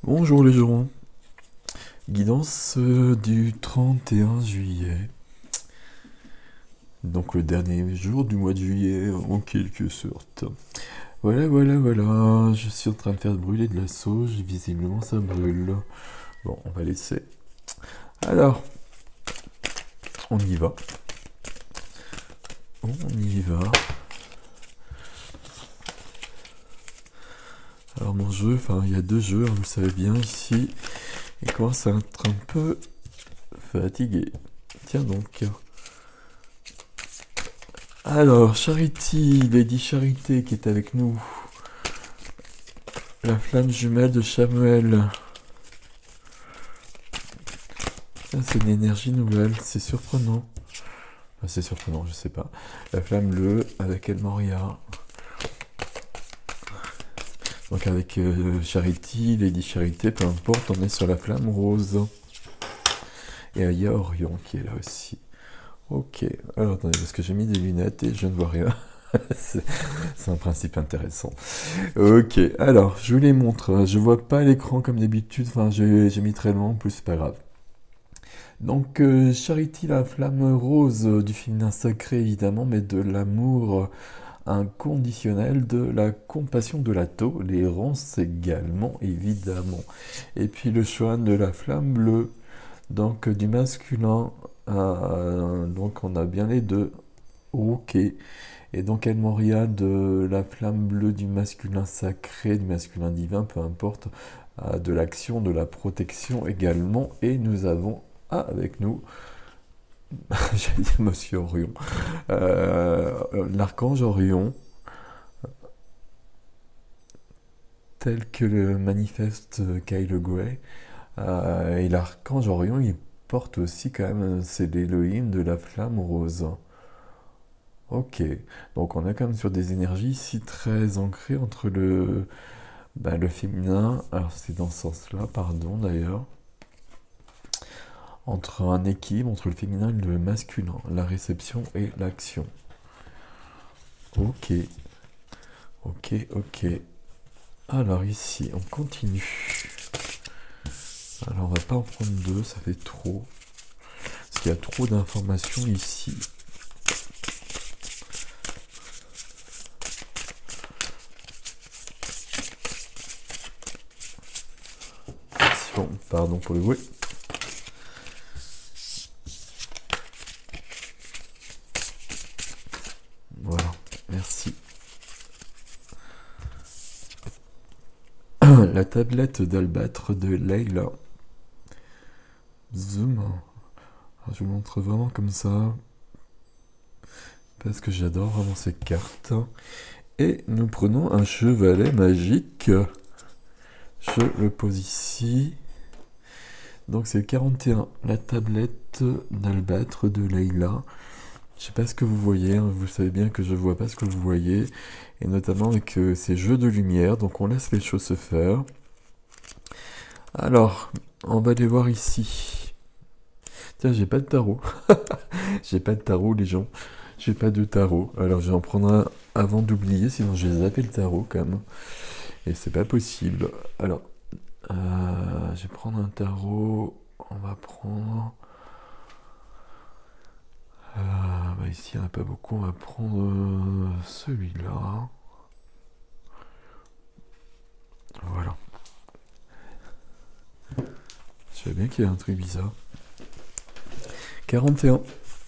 Bonjour les gens, guidance du 31 juillet, donc le dernier jour du mois de juillet en quelque sorte. Voilà, je suis en train de faire brûler de la sauge, visiblement ça brûle. Bon, on va laisser. Alors, on y va. On y va. Alors mon jeu, enfin il y a deux jeux, hein, vous le savez bien ici, il commence à être un peu fatigué. Tiens donc. Alors, Charity, Lady Charité qui est avec nous. La flamme jumelle de Samuel. Ça, c'est une énergie nouvelle, c'est surprenant. Enfin, c'est surprenant, je sais pas. La flamme bleue avec Elmoria. Donc avec Charity, Lady Charité, peu importe, on est sur la flamme rose. Et il y a Orion qui est là aussi. Ok, alors attendez, parce que j'ai mis des lunettes et je ne vois rien. c'est un principe intéressant. Ok, alors je vous les montre. Je vois pas l'écran comme d'habitude, enfin j'ai mis très loin, en plus c'est pas grave. Donc Charity, la flamme rose du féminin sacré évidemment, mais de l'amour inconditionnel, de la compassion, de la tolérance également évidemment. Et puis le Swan de la flamme bleue, donc du masculin, donc on a bien les deux. Ok. Et donc El Moria de la flamme bleue du masculin sacré, du masculin divin, peu importe, de l'action, de la protection également. Et nous avons avec nous, j'allais dire Monsieur Orion, l'archange Orion, tel que le manifeste Kyle Gray. Et l'archange Orion, il porte aussi quand même, c'est l'Élohim de la flamme rose. Ok, donc on est quand même sur des énergies ici très ancrées entre le féminin, alors c'est dans ce sens-là, pardon d'ailleurs, entre un équilibre entre le féminin et le masculin, la réception et l'action. Ok, ok. Alors ici, on continue. Alors on va pas en prendre deux, ça fait trop. Parce qu'il y a trop d'informations ici. Bon, pardon pour le bruit. Voilà, merci. La tablette d'albâtre de Leila. Zoom. Alors, je vous montre vraiment comme ça. Parce que j'adore vraiment ces cartes. Et nous prenons un chevalet magique. Je le pose ici. Donc c'est 41. La tablette d'albâtre de Leila. Je sais pas ce que vous voyez, hein. Vous savez bien que je vois pas ce que vous voyez. Et notamment avec ces jeux de lumière. Donc on laisse les choses se faire. Alors, on va les voir ici. Tiens, j'ai pas de tarot. J'ai pas de tarot, les gens. J'ai pas de tarot. Alors, je vais en prendre un avant d'oublier, sinon je vais zapper le tarot quand même. Et c'est pas possible. Alors, je vais prendre un tarot. On va prendre. Ici, il n'y en a pas beaucoup. On va prendre celui-là. Voilà. Je sais bien qu'il y a un truc bizarre. 41.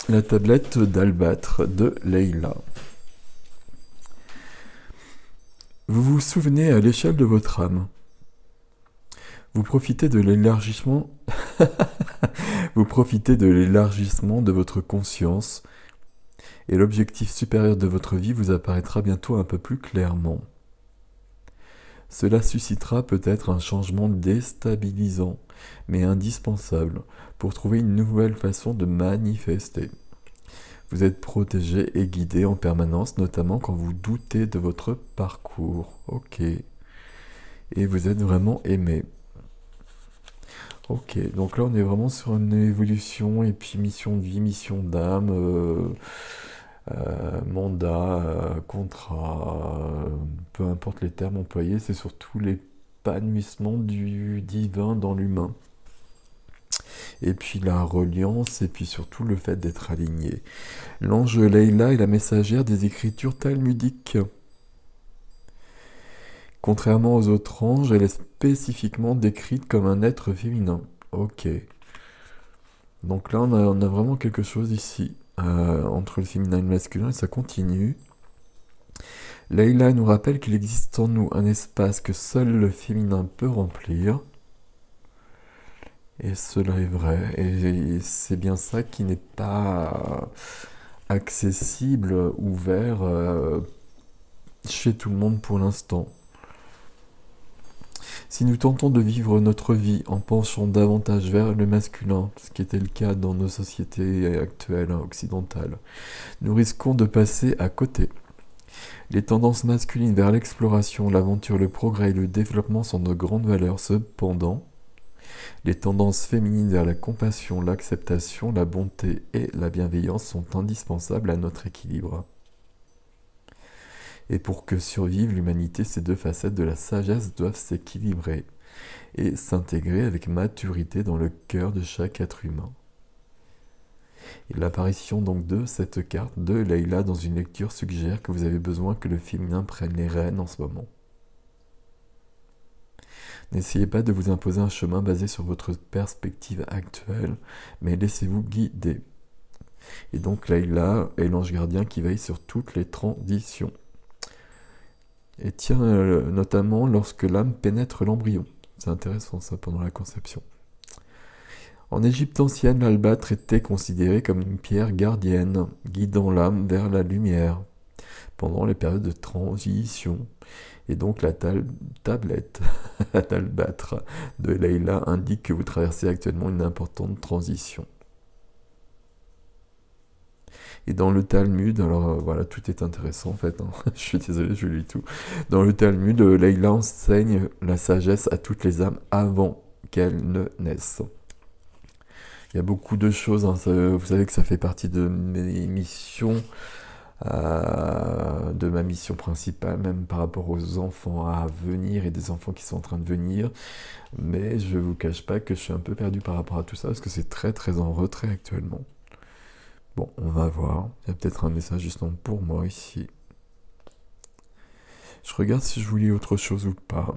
La tablette d'albâtre de Leila. Vous vous souvenez à l'échelle de votre âme. Vous profitez de l'élargissement. Vous profitez de l'élargissement de votre conscience et l'objectif supérieur de votre vie vous apparaîtra bientôt un peu plus clairement. Cela suscitera peut-être un changement déstabilisant, mais indispensable, pour trouver une nouvelle façon de manifester. Vous êtes protégé et guidé en permanence, notamment quand vous doutez de votre parcours. Ok. Et vous êtes vraiment aimé. Ok, donc là on est vraiment sur une évolution et puis mission de vie, mission d'âme, mandat, contrat, peu importe les termes employés, c'est surtout les l'épanouissement du divin dans l'humain. Et puis la reliance, et puis surtout le fait d'être aligné. L'ange Leïla est la messagère des écritures talmudiques. Contrairement aux autres anges, elle est spécifiquement décrite comme un être féminin. Ok. Donc là, on a vraiment quelque chose ici, entre le féminin et le masculin, et ça continue. Leïla nous rappelle qu'il existe en nous un espace que seul le féminin peut remplir. Et cela est vrai. Et c'est bien ça qui n'est pas accessible, ouvert chez tout le monde pour l'instant. Si nous tentons de vivre notre vie en penchant davantage vers le masculin, ce qui était le cas dans nos sociétés actuelles occidentales, nous risquons de passer à côté. Les tendances masculines vers l'exploration, l'aventure, le progrès et le développement sont de grandes valeurs. Cependant, les tendances féminines vers la compassion, l'acceptation, la bonté et la bienveillance sont indispensables à notre équilibre. Et pour que survive l'humanité, ces deux facettes de la sagesse doivent s'équilibrer et s'intégrer avec maturité dans le cœur de chaque être humain. Et l'apparition donc de cette carte de Leïla dans une lecture suggère que vous avez besoin que le féminin prenne les rênes en ce moment. N'essayez pas de vous imposer un chemin basé sur votre perspective actuelle, mais laissez-vous guider. Et donc Leïla est l'ange gardien qui veille sur toutes les transitions. Et tiens, notamment lorsque l'âme pénètre l'embryon. C'est intéressant ça pendant la conception. En Égypte ancienne, l'albâtre était considéré comme une pierre gardienne, guidant l'âme vers la lumière, pendant les périodes de transition. Et donc la tablette d'albâtre de Leïla indique que vous traversez actuellement une importante transition. Et dans le Talmud, alors voilà, tout est intéressant en fait, hein. Je suis désolé, je lis tout. Dans le Talmud, Leïla enseigne la sagesse à toutes les âmes avant qu'elles ne naissent. Il y a beaucoup de choses, hein. Vous savez que ça fait partie de mes missions, de ma mission principale, même par rapport aux enfants à venir et des enfants qui sont en train de venir. Mais je vous cache pas que je suis un peu perdu par rapport à tout ça, parce que c'est très très en retrait actuellement. Bon, on va voir. Il y a peut-être un message justement pour moi ici. Je regarde si je vous lis autre chose ou pas.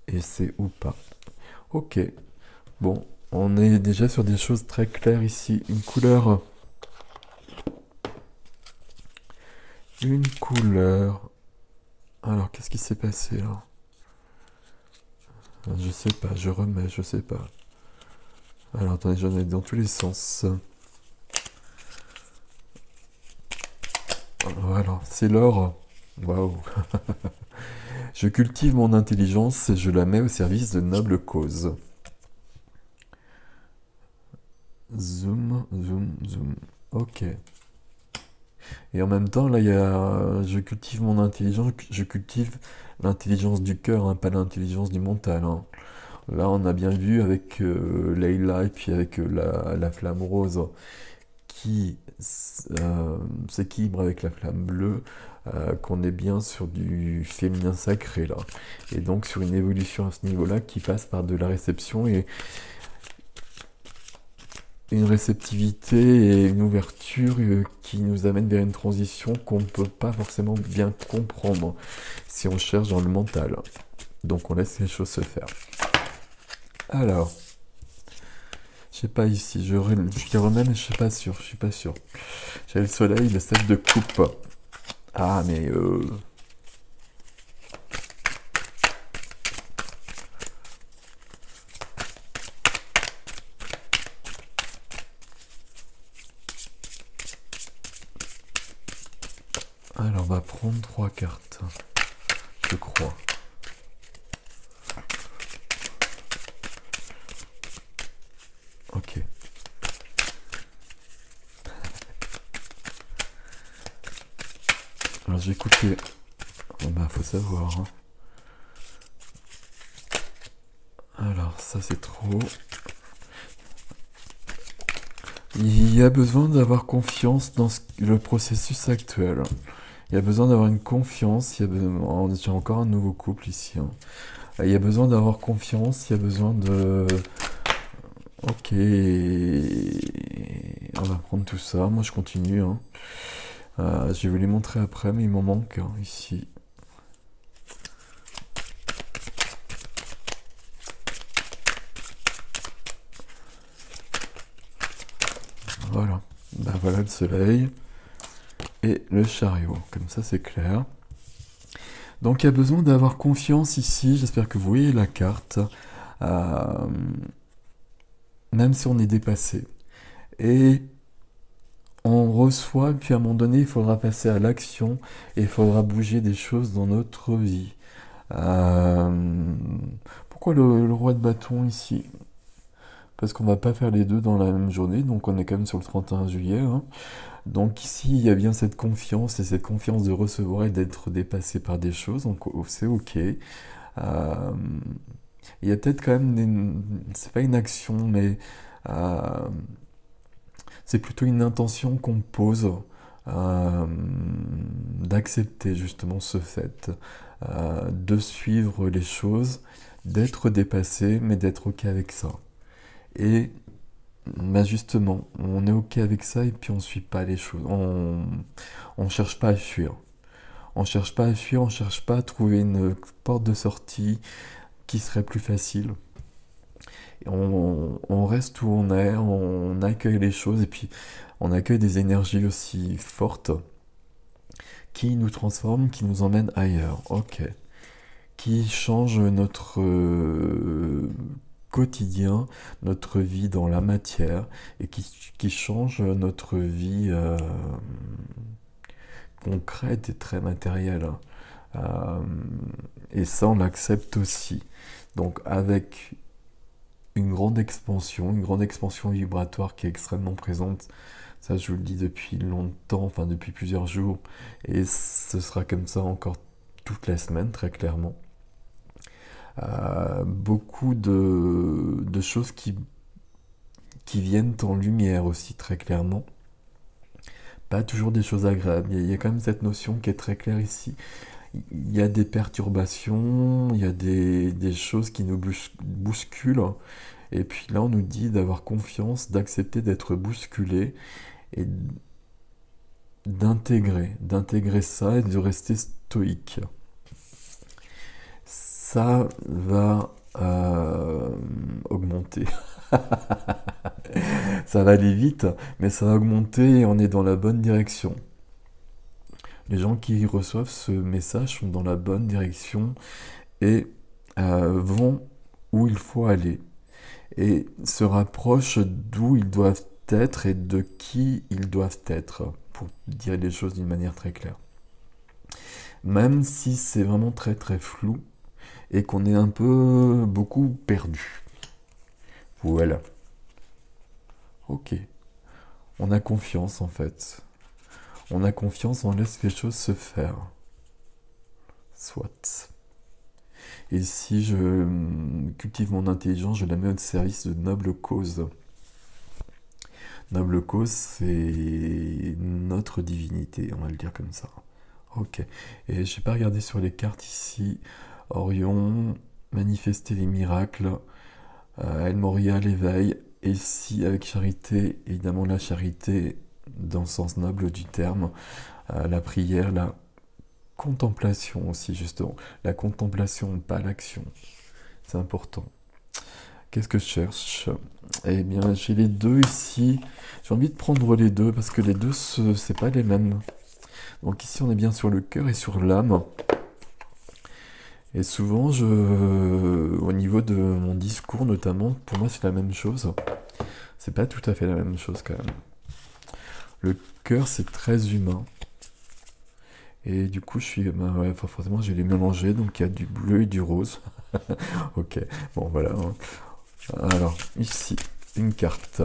Et c'est ou pas. Ok. Bon, on est déjà sur des choses très claires ici. Une couleur. Une couleur. Alors, qu'est-ce qui s'est passé là? Je sais pas, je remets, je sais pas. Alors, attendez, j'en ai dans tous les sens. Voilà, c'est l'or. Waouh. Je cultive mon intelligence et je la mets au service de nobles causes. Zoom, zoom, zoom. Ok. Et en même temps, là, je cultive mon intelligence, je cultive l'intelligence du cœur, hein, pas l'intelligence du mental, hein. Là, on a bien vu avec Leïla et puis avec la flamme rose qui s'équilibre avec la flamme bleue, qu'on est bien sur du féminin sacré là, et donc sur une évolution à ce niveau-là qui passe par de la réception et une réceptivité et une ouverture qui nous amène vers une transition qu'on ne peut pas forcément bien comprendre si on cherche dans le mental. Donc on laisse les choses se faire. Alors, je sais pas ici, je les remets mais je suis pas sûr, J'ai le soleil, le 7 de coupe. Ah mais alors on va prendre 3 cartes, je crois. Ok. Alors j'ai coupé. Oh bah faut savoir. Hein. Alors ça c'est trop. Il y a besoin d'avoir confiance dans le processus actuel. Il y a besoin d'avoir une confiance. J'ai encore un nouveau couple ici, hein. Il y a besoin d'avoir confiance. Il y a besoin de... Ok. On va prendre tout ça. Moi, je continue, hein. Je vais vous les montrer après, mais il m'en manque, hein, ici. Voilà. Ben voilà le soleil et le chariot. Comme ça, c'est clair. Donc, il y a besoin d'avoir confiance ici. J'espère que vous voyez la carte. Même si on est dépassé. Et on reçoit, puis à un moment donné, il faudra passer à l'action et il faudra bouger des choses dans notre vie. Pourquoi le roi de bâton ici? Parce qu'on va pas faire les deux dans la même journée, donc on est quand même sur le 31 juillet, hein. Donc ici, il y a bien cette confiance, et cette confiance de recevoir et d'être dépassé par des choses, donc c'est ok. Il y a peut-être quand même, c'est pas une action, mais c'est plutôt une intention qu'on pose, d'accepter justement ce fait, de suivre les choses, d'être dépassé, mais d'être ok avec ça. Et bah justement, on est ok avec ça et puis on suit pas les choses. On cherche pas à fuir. On cherche pas à fuir, on cherche pas à trouver une porte de sortie qui serait plus facile. Et on reste où on est, on accueille les choses et puis on accueille des énergies aussi fortes qui nous transforment, qui nous emmènent ailleurs. Ok. Qui changent notre quotidien, notre vie dans la matière et qui change notre vie concrète et très matérielle, hein. Et ça, on l'accepte aussi. Donc avec une grande expansion vibratoire qui est extrêmement présente. Ça, je vous le dis depuis longtemps, enfin depuis plusieurs jours, et ce sera comme ça encore toute la semaine, très clairement. Beaucoup de choses qui viennent en lumière aussi, très clairement. Pas toujours des choses agréables. Il y a quand même cette notion qui est très claire ici. Il y a des perturbations, il y a des choses qui nous bousculent. Et puis là, on nous dit d'avoir confiance, d'accepter d'être bousculé et d'intégrer ça et de rester stoïque. Ça va augmenter. Ça va aller vite, mais ça va augmenter et on est dans la bonne direction. Les gens qui reçoivent ce message sont dans la bonne direction et vont où il faut aller. Et se rapprochent d'où ils doivent être et de qui ils doivent être, pour dire les choses d'une manière très claire. Même si c'est vraiment très très flou et qu'on est un peu beaucoup perdu. Voilà. Ok. On a confiance en fait. On a confiance, on laisse les choses se faire. Soit. Et si je cultive mon intelligence, je la mets au service de nobles causes. Noble cause, c'est notre divinité, on va le dire comme ça. Ok. Et je n'ai pas regardé sur les cartes ici. Orion, manifester les miracles. El Moria, l'éveil. Et ici, avec charité, évidemment la charité dans le sens noble du terme. La prière, la contemplation aussi, justement. La contemplation, pas l'action. C'est important. Qu'est-ce que je cherche? Eh bien, j'ai les deux ici. J'ai envie de prendre les deux parce que les deux, c'est pas les mêmes. Donc ici, on est bien sur le cœur et sur l'âme. Et souvent, au niveau de mon discours notamment, pour moi, c'est la même chose. C'est pas tout à fait la même chose quand même. Le cœur, c'est très humain. Et du coup, ouais, forcément, j'ai les mélangés. Donc il y a du bleu et du rose. Ok, bon voilà. Alors, ici, une carte.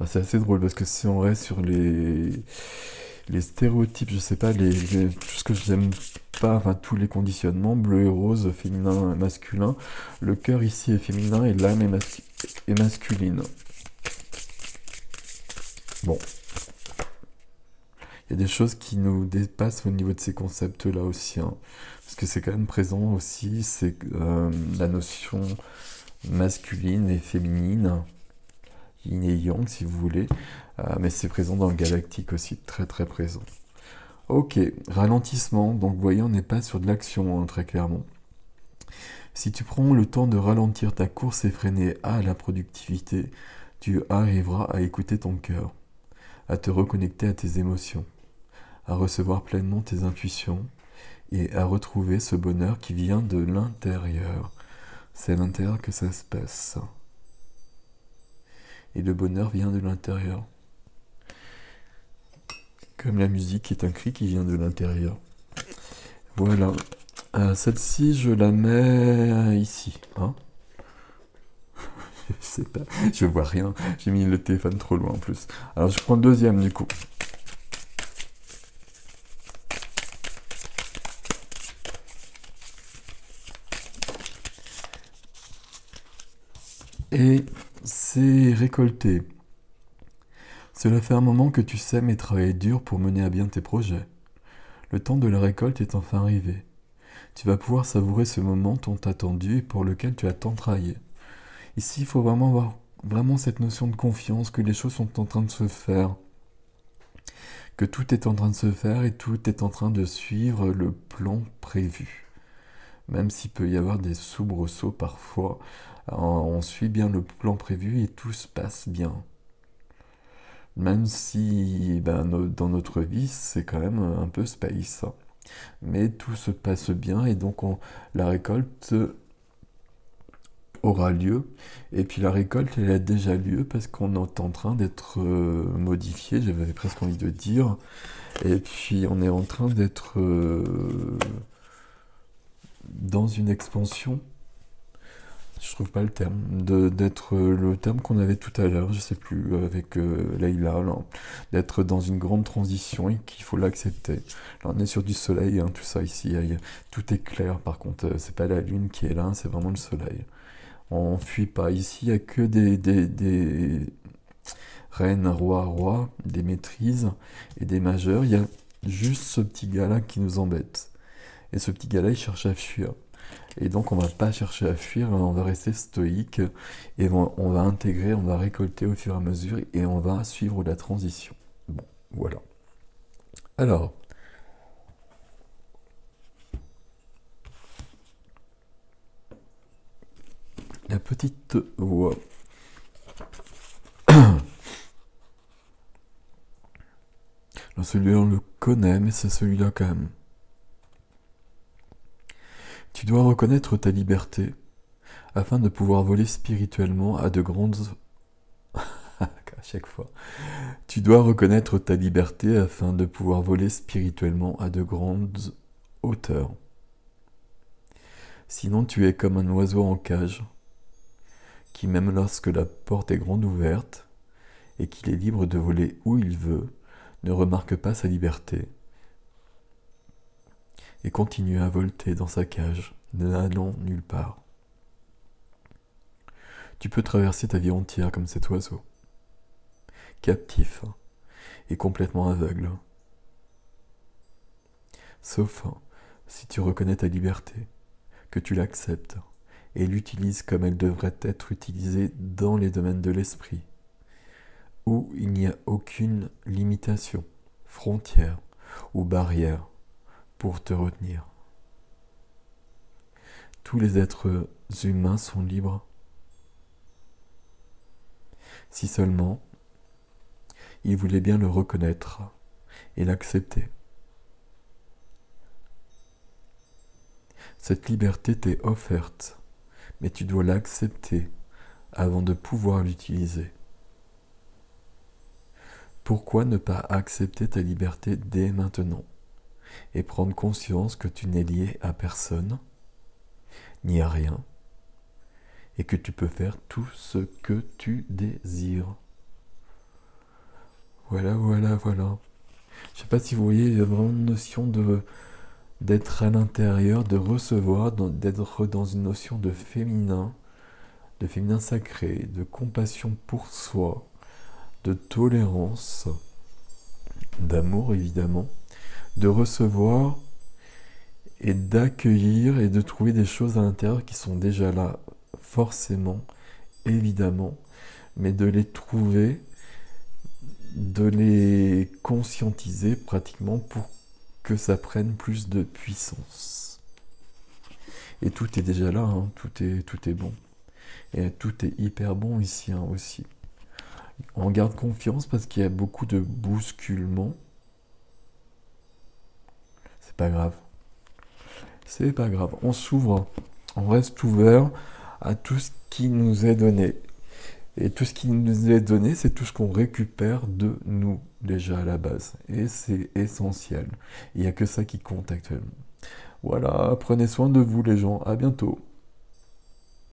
C'est assez drôle parce que si on reste sur les les stéréotypes, je sais pas, tout ce que je n'aime pas, enfin tous les conditionnements, bleu et rose, féminin et masculin. Le cœur ici est féminin et l'âme est masculine. Bon. Il y a des choses qui nous dépassent au niveau de ces concepts-là aussi, hein, parce que c'est quand même présent aussi, c'est la notion masculine et féminine, yin et yang si vous voulez, mais c'est présent dans le galactique aussi, très très présent. Ok, ralentissement, donc vous voyez on n'est pas sur de l'action, hein, très clairement. Si tu prends le temps de ralentir ta course effrénée à la productivité, tu arriveras à écouter ton cœur, à te reconnecter à tes émotions, à recevoir pleinement tes intuitions et à retrouver ce bonheur qui vient de l'intérieur. C'est à l'intérieur que ça se passe. Et le bonheur vient de l'intérieur. Comme la musique est un cri qui vient de l'intérieur. Voilà. Celle-ci, je la mets ici. Hein. Je sais pas, je vois rien. J'ai mis le téléphone trop loin en plus. Alors je prends le deuxième du coup. Et c'est récolté. Cela fait un moment que tu sèmes et travailles dur pour mener à bien tes projets. Le temps de la récolte est enfin arrivé. Tu vas pouvoir savourer ce moment tant attendu et pour lequel tu as tant travaillé. Ici, il faut vraiment avoir cette notion de confiance que les choses sont en train de se faire. Que tout est en train de se faire et tout est en train de suivre le plan prévu. Même s'il peut y avoir des soubresauts parfois, on suit bien le plan prévu et tout se passe bien. Même si dans notre vie, c'est quand même un peu space. Mais tout se passe bien et donc la récolte aura lieu. Et puis la récolte, elle a déjà lieu parce qu'on est en train d'être modifié, j'avais presque envie de dire. Et puis on est en train d'être dans une expansion. Je trouve pas le terme, d'être le terme qu'on avait tout à l'heure, je sais plus, avec Leïla, d'être dans une grande transition et qu'il faut l'accepter. Là, on est sur du soleil, hein, tout ça ici, tout est clair, par contre, c'est pas la lune qui est là, c'est vraiment le soleil. On fuit pas, ici, il n'y a que des reines, rois, des maîtrises et des majeurs, il y a juste ce petit gars-là qui nous embête. Et ce petit gars-là, il cherche à fuir. Et donc on va pas chercher à fuir, on va rester stoïque et on va intégrer, on va récolter au fur et à mesure et on va suivre la transition. Bon, voilà. Alors, la petite voix. Celui-là on le connaît, mais c'est celui-là quand même. Tu dois reconnaître ta liberté afin de pouvoir voler spirituellement à de grandes... à chaque fois. Tu dois reconnaître ta liberté afin de pouvoir voler spirituellement à de grandes hauteurs. Sinon tu es comme un oiseau en cage, qui même lorsque la porte est grande ouverte, et qu'il est libre de voler où il veut, ne remarque pas sa liberté, et continue à volter dans sa cage, n'allant nulle part. Tu peux traverser ta vie entière comme cet oiseau, captif et complètement aveugle. Sauf si tu reconnais ta liberté, que tu l'acceptes et l'utilises comme elle devrait être utilisée dans les domaines de l'esprit, où il n'y a aucune limitation, frontière ou barrière pour te retenir. Tous les êtres humains sont libres, si seulement ils voulaient bien le reconnaître et l'accepter. Cette liberté t'est offerte, mais tu dois l'accepter avant de pouvoir l'utiliser. Pourquoi ne pas accepter ta liberté dès maintenant et prendre conscience que tu n'es lié à personne, ni à rien, et que tu peux faire tout ce que tu désires. Voilà. Je sais sais pas si vous voyez, il y a vraiment une notion d'être à l'intérieur, de recevoir, d'être dans une notion de féminin sacré, de compassion pour soi, de tolérance, d'amour évidemment, de recevoir et d'accueillir et de trouver des choses à l'intérieur qui sont déjà là, forcément, évidemment, mais de les trouver, de les conscientiser pratiquement pour que ça prenne plus de puissance. Et tout est déjà là, hein, tout est bon. Et tout est hyper bon ici hein, aussi. On garde confiance parce qu'il y a beaucoup de bousculements. C'est pas grave. C'est pas grave. On s'ouvre. On reste ouvert à tout ce qui nous est donné. Et tout ce qui nous est donné, c'est tout ce qu'on récupère de nous, déjà à la base. Et c'est essentiel. Il n'y a que ça qui compte actuellement. Voilà, prenez soin de vous les gens. À bientôt.